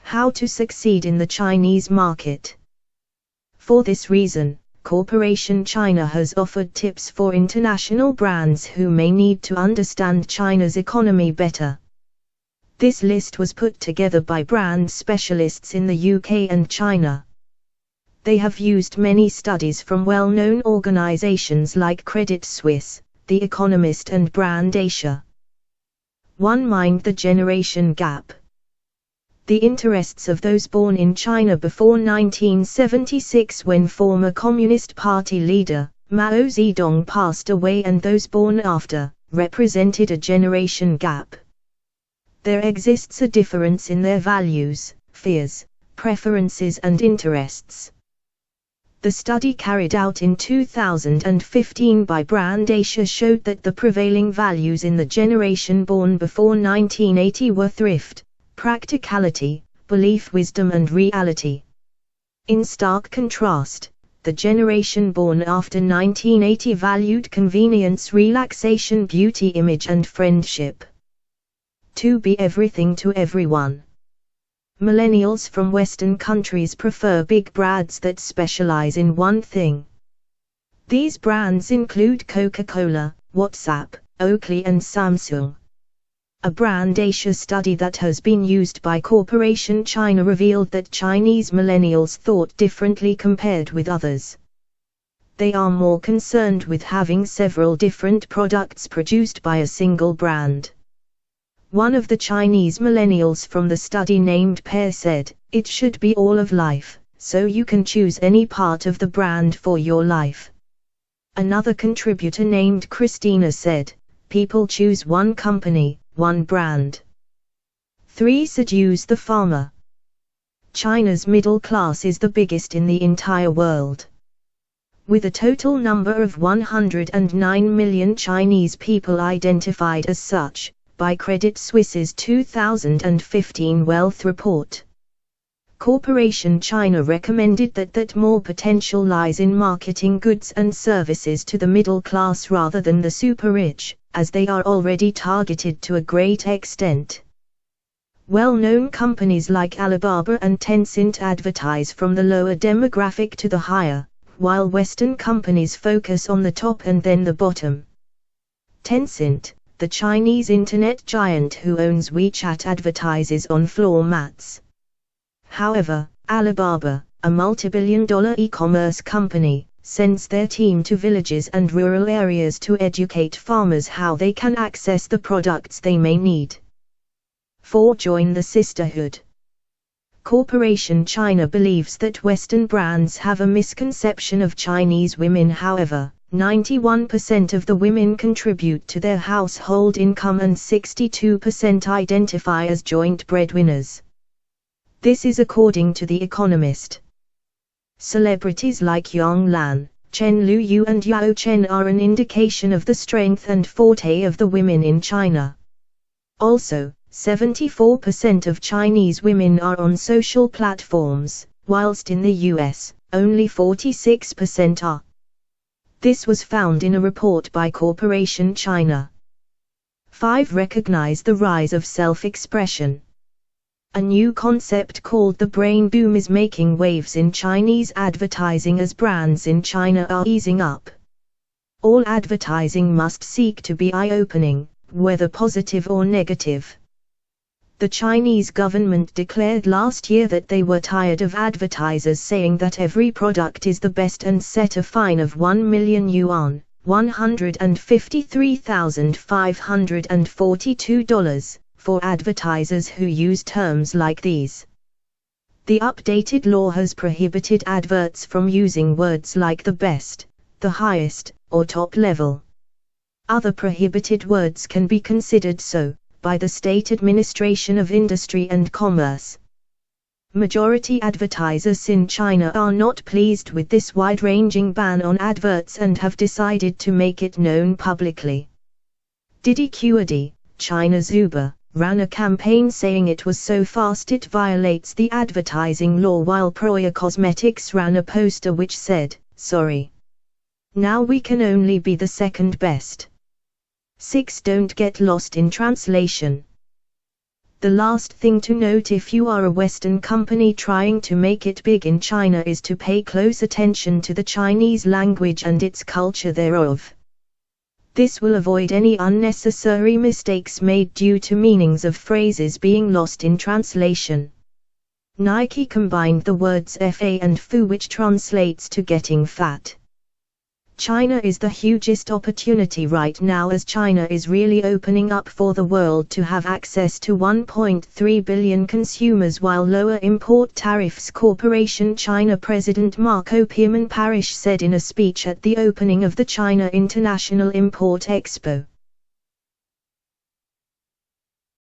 How to succeed in the Chinese market. For this reason, Corporation China has offered tips for international brands who may need to understand China's economy better. This list was put together by brand specialists in the UK and China. They have used many studies from well-known organizations like Credit Suisse, The Economist and Brand Asia. 1. Mind the generation gap. The interests of those born in China before 1976, when former Communist Party leader, Mao Zedong, passed away, and those born after, represented a generation gap. There exists a difference in their values, fears, preferences and interests. The study carried out in 2015 by Brand Asia showed that the prevailing values in the generation born before 1980 were thrift, practicality, belief, wisdom and reality. In stark contrast, the generation born after 1980 valued convenience, relaxation, beauty, image and friendship. To be everything to everyone. Millennials from Western countries prefer big brands that specialize in one thing. These brands include Coca-Cola, WhatsApp, Oakley and Samsung. A Brand Asia study that has been used by Corporation China revealed that Chinese millennials thought differently compared with others. They are more concerned with having several different products produced by a single brand. One of the Chinese millennials from the study, named Pear, said, "It should be all of life, so you can choose any part of the brand for your life." Another contributor named Christina said, "People choose one company, one brand." 3. Seduce the farmer. China's middle class is the biggest in the entire world. With a total number of 109 million Chinese people identified as such, by Credit Suisse's 2015 Wealth Report. Corporation China recommended that more potential lies in marketing goods and services to the middle class rather than the super rich, as they are already targeted to a great extent. Well-known companies like Alibaba and Tencent advertise from the lower demographic to the higher, while Western companies focus on the top and then the bottom. Tencent, the Chinese internet giant who owns WeChat, advertises on floor mats. However, Alibaba, a multi-billion-dollar e-commerce company, sends their team to villages and rural areas to educate farmers how they can access the products they may need. 4. Join the sisterhood. Corporation China believes that Western brands have a misconception of Chinese women. However, 91% of the women contribute to their household income and 62% identify as joint breadwinners. This is according to The Economist. Celebrities like Yang Lan, Chen Luyu and Yao Chen are an indication of the strength and forte of the women in China. Also, 74% of Chinese women are on social platforms, whilst in the US, only 46% are. This was found in a report by Corporation China. 5. Recognize the rise of self-expression. A new concept called the brain boom is making waves in Chinese advertising as brands in China are easing up. All advertising must seek to be eye-opening, whether positive or negative. The Chinese government declared last year that they were tired of advertisers saying that every product is the best and set a fine of 1 million yuan, $153,542, for advertisers who use terms like these. The updated law has prohibited adverts from using words like the best, the highest, or top level. Other prohibited words can be considered so by the State Administration of Industry and Commerce. Majority advertisers in China are not pleased with this wide-ranging ban on adverts and have decided to make it known publicly. Didi Qadi, China's Uber, ran a campaign saying it was so fast it violates the advertising law, while Proya Cosmetics ran a poster which said, "Sorry. Now we can only be the second best." 6. Don't get lost in translation. The last thing to note if you are a Western company trying to make it big in China is to pay close attention to the Chinese language and its culture thereof. This will avoid any unnecessary mistakes made due to meanings of phrases being lost in translation. Nike combined the words FA and FU, which translates to getting fat. China is the hugest opportunity right now, as China is really opening up for the world to have access to 1.3 billion consumers while lower import tariffs. Corporation China President Marco Pierman Parish said in a speech at the opening of the China International Import Expo.